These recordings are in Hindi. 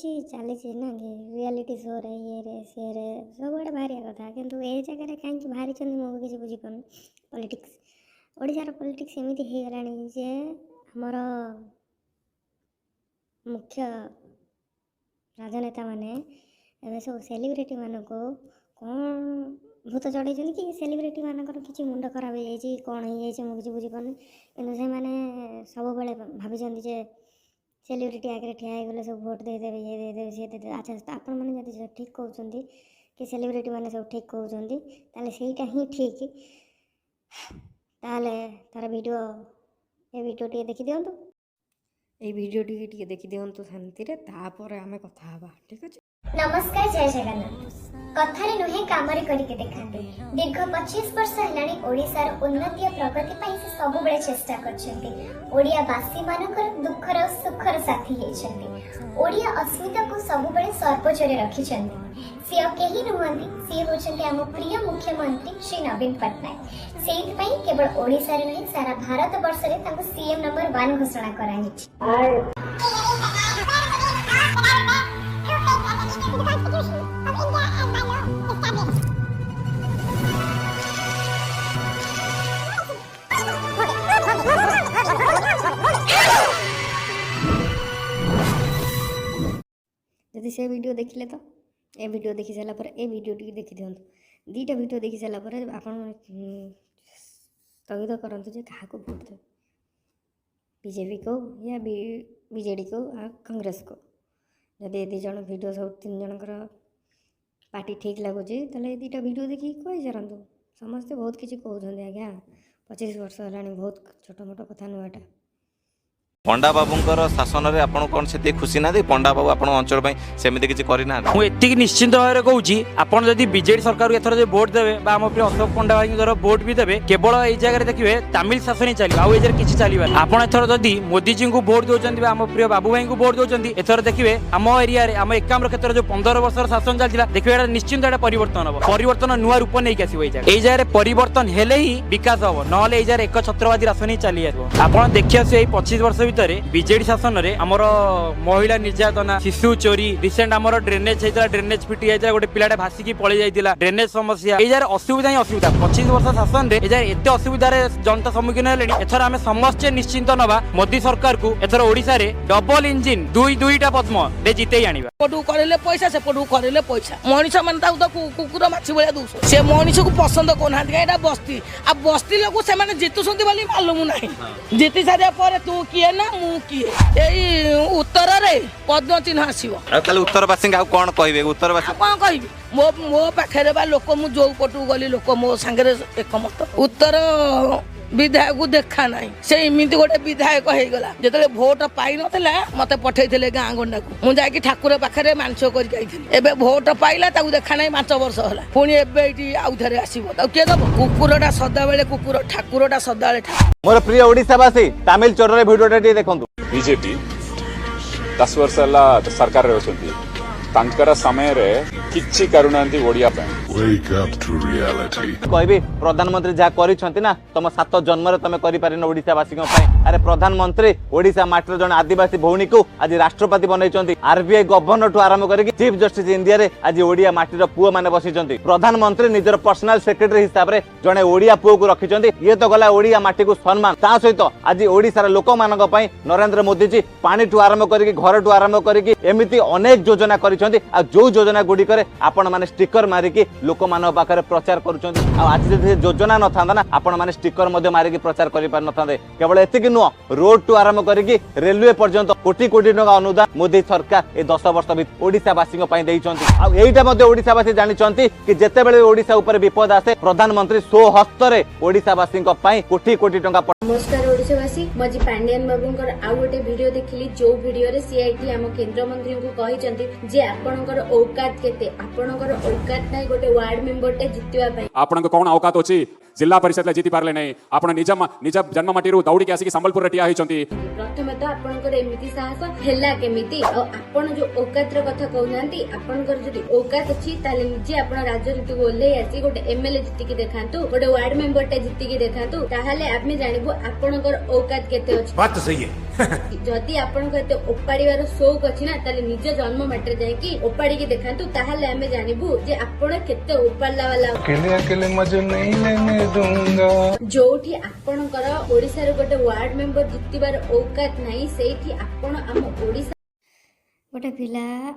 चली ना कि रियलिटी शो रे ये रे सी रे सब आड़े बाहर कथा किंतु ए जगह कहीं बाहरी मुझे किसी बुझीपार पॉलिटिक्स ओडिशार पॉलिटिक्स एमती हो गलानी जे हमर मुख्य राजनेता माने एवं सब सेलिब्रिटी मान को कौन भूत चढ़े कि सेलिब्रिटी मानकर किसी मुंड खराब हो जाए कौन हो जाए मुझे बुझीपार कि सब बड़े भाई जे सेलिब्रिटी आगे ठिया गले सब भोट देदेवे ये देदेवे सी देदेवे अच्छा आपण मैंने जब ठीक कहते कि सेलिब्रिटी मैंने सब ठीक कहते सहीटा ही ठीक ताले तार वीडियो ये वीडियो टी देखी दिंतु ये वीडियो टी देखी दिंतु शांति रे तापर आमे कथा हवा ठीक अछि। नमस्कार जय जगन्नाथ कथारे नुहे कामरे करिके देखाते दीर्घ 25 वर्ष हेलाणी ओडिशार उन्नति और प्रगति पाई से सब बेले चेष्टा करछन्ती ओडिया वासी मानकर दुखर और सुखर साथी हेछन्ती ओडिया अस्मिता को सब बेले सर्वोच्च रे रखिछन्ती से केही नुहंती से होछन्ती हम प्रिय मुख्यमंत्री श्री नवीन पटनायक सेइत पई केवल ओडिसा रे नहीं सारा भारत वर्ष रे ताको सीएम नंबर 1 घोषणा कराई यदि से वीडियो देखिले तो ए वीडियो देखी सारा पर ए वीडियो टी देखी दिंतु दीटा वीडियो देखी सारा पर आपन स्थगित करंतु जे कहा को भोट दे बीजेपी को या बीजेडी को कांग्रेस को जदि दी जन वीडियो सब 3 जनकर पार्टी ठीक लगुच ताले दीटा वीडियो देखी कही सारंतु समस्ते बहुत किसी कहते आज्ञा 25 वर्ष है बहुत छोट मोट कथा नुआटा पंडा बाबूंकर शासन में आपन कौन से खुशी ना पंडा बाबू आप अंचल सेमती किसी करना मुझे निश्चिंत भाव कहूँ आपड़ जब बीजेडी सरकार एथर जो भोट देवे आम प्रिय अशोक पंडा भाई द्वारा भोट भी देवे केवल ये जगह देखिए तमिल शासन ही चलो आउ किसी चलवा आप एथर जदि मोदी जी को भोट दौरान आम प्रिय बाबू भाई को भोट दौरान एथर देखिए आम एरिया आम एकाम्र क्षेत्र जो 15 वर्ष शासन चलता देखिए निश्चिंत परिवर्तन हम परिवर्तन नुआ रूप नहीं आसो ये जगह परिवर्तन हेले ही विकास हम ना एक छत्रवादी राशन ही चली आप देखिए 25 वर्ष बीजेडी शासन में आमर महिला निर्यातना शिशु चोरी रिसेंट आमर ड्रेनेज होता ड्रेनेज फिटी जाता गोटे पिलाटे भासिकी पड़े जाता ड्रेनेज समस्या ये असुविधा ही असुविधा 25 वर्ष शासन में एत असुविधा जनता सम्मुखीन है एथर आम समस्ते निश्चिंत नवा मोदी सरकार को एथर ओडिशा रे डबल इंजिन दुईटा पद्म जिते आनिबा पटू करले पैसा से पटू करले पैसा मनीष मन तो कुकुर माछी भाया दूस से मनीष को पसंद करना बस्ती आ बस्ती लोग से जितुंट बोली मालूम ना जीति सारा पर तू किए ना मु किए उत्तर रे पद्म चिन्ह आसो उत्तरवासी कौन कहे उत्तरवासी कौन कह मो मो पाखे लोक मु जो पटू गली लोक मो सांगे एकमत उत्तर विधायक को देखा ना से इमिति गोटे विधायक हो गला जो भोट पाई नथिला मते पठेइथिले गाँ गंडा को मु जाकी ठाकुर पाखे मानस कर जाइथिली एबे भोट पाइला ताकू देखा ना 5 वर्ष होला पुणी एबे इटी आउ थरे आसीबो ताकू के दबो कुकुरटा सदा बेले कुकुर ठाकुरटा सदा बेले ठाकुर मोर प्रिय ओडिशावासी तमिल चोर रे वीडियोटा टी देखंतु बीजेपी 10 वर्ष हला सरकार रे होचंती तांकर समय रे किछि करूनांती ओडिया पे Wake up to reality. कहबी प्रधानमंत्री जहाँ करिसंती ना तुम 7 जन्म रे तुम करि पारिन ओडिशावासी अरे प्रधानमंत्री ओडिशा माटर जन आदिवासी भौणी को आज राष्ट्रपति बनैचंती आरबीआई गवर्नर ठू आरंभ करके चीफ जस्टिस इंडिया रे आज ओडिया माटीर पुओ माने बसिचंती प्रधानमंत्री निजर पर्सनल सेक्रेटरी हिसाब रे जने ओडिया पुओ को रखिचंती ये तो गला ओडिया माटी को सम्मान ता सहित आज ओडिसार लोक मानक पई नरेंद्र मोदी जी पानी ठू आरंभ करके घर ठू आरंभ करके एमिति अनेक योजना करिसंती आ जो योजना गुडी करे आपण माने स्टिकर मारिकी लोक मान पाखे प्रचार करुँच आज योजना न था ना आपण मैंने स्टिकर मारिकी प्रचार कर पार न केवल एतिक नुह रोड टू आरंभ करके रेलवे पर्यंत कोटी कोटी टका अनुदान मोदी सरकार ए 10 वर्ष भर ओडिशावासी ओडिशावासी जानते कि जितेबाला ओडिशा उपर विपद आसे प्रधानमंत्री सो हस्ତରେ ओडिशावासी कोटी कोटी टका। नमस्कार ओडिशावासी मजी पांडियन बाबूंकर आउ गोटे वीडियो देखिली जो वीडियो रे सीआईटी हम केंद्र मंत्री को कहिसंती जे आपनकर औकात केते आपनकर औकात नै गोटे वार्ड मेंबर टे जितवा पई आपनक कोन औकात अछि जिला परिषद जीति पारले नै आपण निज जन्म माटीरु दौड़ी के आसी संबलपुर रे टिया होइचंती प्रथमे तो आपनकर एमिति साहस हेला केमिति आपण जो औकात रे कथा कहउनांती आपनकर जदि औकात अछि ताले निजे आपण राजनीति को ओले आसी गोटे एमएलए जिति के देखांतु गोटे वार्ड मेंबर टे जिति के देखांतु ताहाले आमे जानिबो आपनकर औकात केते अछि। बात सही है जदि आपनको एते ओपाड़ीवार शौक अछि ना ताले निज जन्म माटे जाय कि ओपाड़ी के देखांतु ताहाले हमें जानिबु जे आपण केते ओपाड़ला वाला अकेले अकेले मजे नहीं लेने दूंगा। जोठी आपणकर ओडिसा रे गोटे वार्ड मेंबर जितिबार औकात नाही सेठी आपण हम ओडिसा गोटे पिला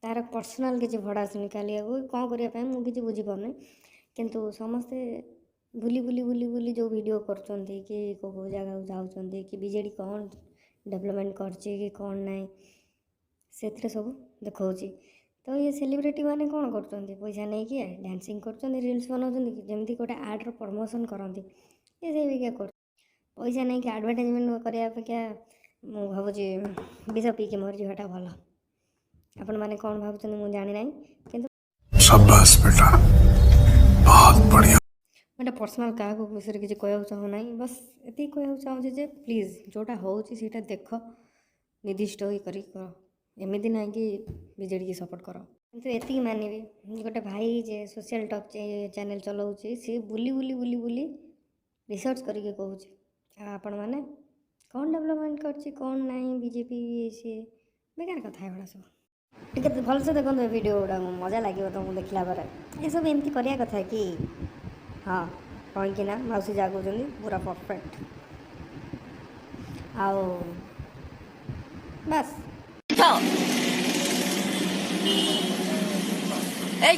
तार पर्सनाल किसी भड़ा शुणी काली कौन करने मुझे बुझीपार किंतु समस्ते बुली बुली बुली बुली जो वीडियो करछंती कि को जगह जाउछंती कि बीजेडी कौन डेवलपमेंट करछि कि कौन नहीं से सब देखौछि। तो ये सेलिब्रिटी माने कौन करछंती पैसा नहीं कि डांसिंग करछंती रील्स बनाउछंती जेमती गोटे आर्ट रो प्रमोशन करंती ये से भी क्या कर पैसा नहीं कि एडवर्टाइजमेंट करिया अपेक्षा मु भाबुछि विष पी के मर जीवाटा भल। आपण माने कौन भाबुछंती मु जानि नाही किंतु शाबाश बेटा, बहुत बढ़िया। मैं पर्सनाल क्या विषय किसी कहूँ चाहूँ ना बस ये कहूँ चाहूँ जे प्लीज जोटा होटा देख निर्दिष्ट हो एमती ना कि बीजेडी की सपोर्ट कर किंतु एति मानवी गोटे भाई जे सोशल टॉक चैनल चलाऊँच सी बुली बुली बुली बुली रिसर्च करके कहूँ आपण मैंने कौन डेवलपमेंट कर कौन ना बीजेपी सी बेकार कथा एगुड़ा सब टे भलसे देखो वीडियो गुड़ा मजा लगे तुमको देखला ये सब एमती करिया कथा कि हाँ कहीं ना मौसी जा कहते पूरा परफेक्ट आओ बस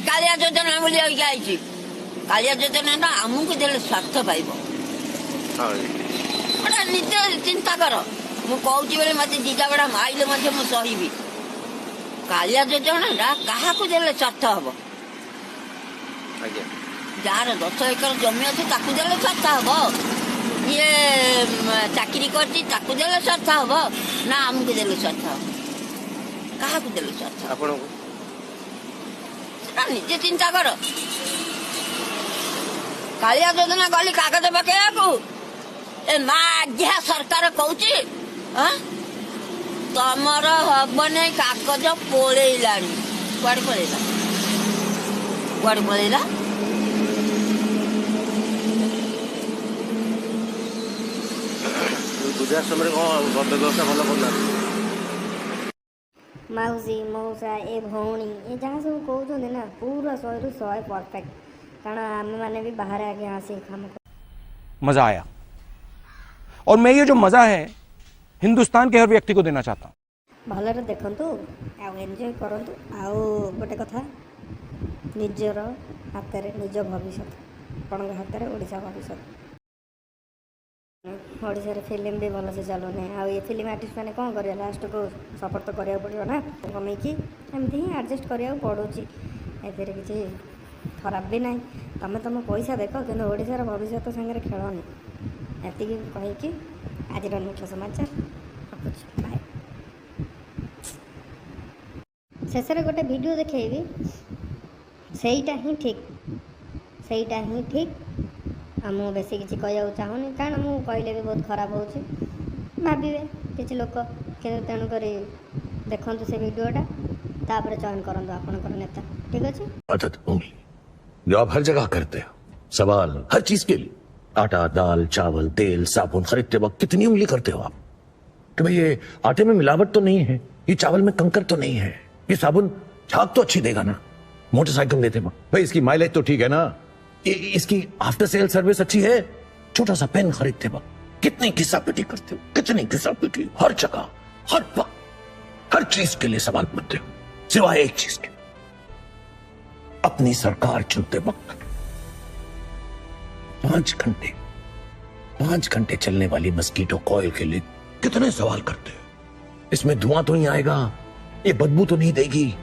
कालिया योजना बोली आई कालिया योजना ना आमको देले स्वार्थ पाइब निजे चिंता कर मु कहूँ बोले मत दिजा बड़ा माइले मु सही कालिया योजना क्या देले स्वार्थ हम जार 10 एकर जमी अच्छे देले स्वार्थ हम ये चाकरी करले स्वार्थ हम ना आमको देले स्वार्थ हम क्या देले स्वार्थ निजे चिंता कर कालिया योजना गली कागज पकेया ए माघिया सरकार कहूची तमर हम नहीं कागज पलैला कुआड़े पलैला कुआड़े पलैला पूजा समय कौन व्यवस्था भल करना मौसी मौसा ए भौणी ये जहाँ सब कहते ना पूरा 100 रु 100 परफेक्ट कारण आम मैंने भी बाहर आगे आसी काम मज़ा आया और मैं ये जो मज़ा है हिंदुस्तान के हर व्यक्ति को देना चाहता हूँ। भलरे देखंतु आ एंजॉय करंतु आ गोटे कथा निजर हाथ में निज भविष्य आपण हाथ में ओडिशा भविष्य ओडिशा रे फिल्म भी भल से चलुना आ ये फिल्म आर्टिस्ट मैंने कौन कर लास्ट को सपोर्ट तो करा पड़ो ना कमेकी एमती ही एडजस्ट करा पड़ोची ए किसी खराब भी ना तुम तुम पैसा देख कि ओडिशार भविष्य सागर खेलनी एति कहीकि आज मुख्य समाचार रखुच्छी बाय। शेष गोटे वीडियो देखी सहीटा ही ठीक आ मु बेसी किसी कहूँ चाहूनी कारण मु कहले भी बहुत खराब हो भावे किसी लोक तेणुक देखु से वीडियोटा तापर चयन करूँ आपंकर नेता ठीक अच्छे जो आप हर जगह करते हो सवाल हर चीज के लिए आटा दाल चावल तेल साबुन खरीदते वक्त कितनी उंगली करते हो आप कि भाई ये आटे में मिलावट तो नहीं है, ये चावल में कंकर तो नहीं है, ये साबुन झाग तो अच्छी देगा ना, मोटरसाइकिल लेते वक्त भाई इसकी माइलेज तो ठीक है ना, इसकी आफ्टर सेल सर्विस अच्छी है, छोटा सा पेन खरीदते वक्त कितनी घिसापिटी करते हो, कितनी घिसापिटी हर जगह हर वक्त हर चीज के लिए सवाल पूछते हो सिवाय एक चीज के अपनी सरकार चुनते वक्त 5 घंटे चलने वाली मस्कीटो कॉइल के लिए कितने सवाल करते हो। इसमें धुआं तो नहीं आएगा, ये बदबू तो नहीं देगी,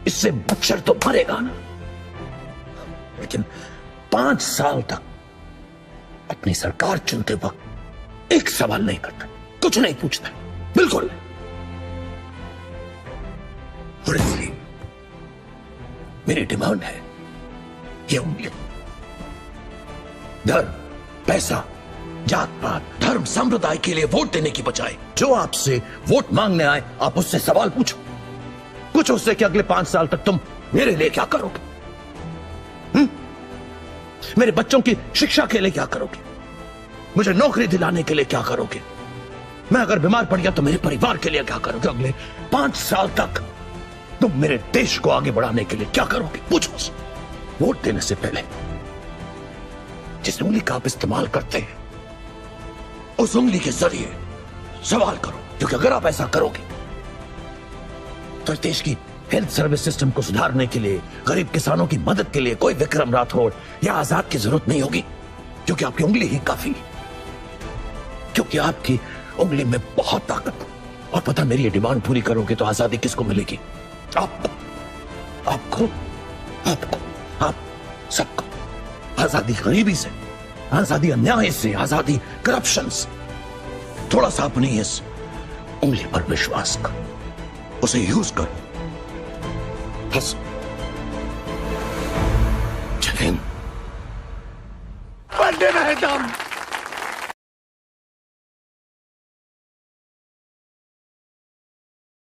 इससे मच्छर तो मरेगा ना, लेकिन 5 साल तक अपनी सरकार चुनते वक्त एक सवाल नहीं करता, कुछ नहीं पूछता, बिल्कुल। और इसलिए मेरी डिमांड है ये उंगली धर्म पैसा जात पात धर्म संप्रदाय के लिए वोट देने की बजाय जो आपसे वोट मांगने आए आप उससे सवाल पूछो, कुछ उससे कि अगले 5 साल तक तुम मेरे लिए क्या करोगे, मेरे बच्चों की शिक्षा के लिए क्या करोगे, मुझे नौकरी दिलाने के लिए क्या करोगे, मैं अगर बीमार पड़ गया तो मेरे परिवार के लिए क्या करोगे? अगले 5 साल तक तुम मेरे देश को आगे बढ़ाने के लिए क्या करोगे? पूछो मुझसे। वोट देने से पहले जिस उंगली का आप इस्तेमाल करते हैं उस उंगली के जरिए सवाल करो, क्योंकि अगर आप ऐसा करोगे तो इस देश की हेल्थ सर्विस सिस्टम को सुधारने के लिए, गरीब किसानों की मदद के लिए कोई विक्रम राठौड़ या आजाद की जरूरत नहीं होगी, क्योंकि आपकी उंगली ही काफी है। क्योंकि आपकी उंगली में बहुत ताकत है। और पता, मेरी ये डिमांड पूरी करोगे तो आजादी किसको मिलेगी? आपको, आपको, आपको, आप सबको। आजादी गरीबी से, आजादी अन्याय से, आजादी करप्शन से। थोड़ा सा अपनी इस उंगली पर विश्वास करो, उसे यूज करो। बस। जय हिंद। वंदे मातरम।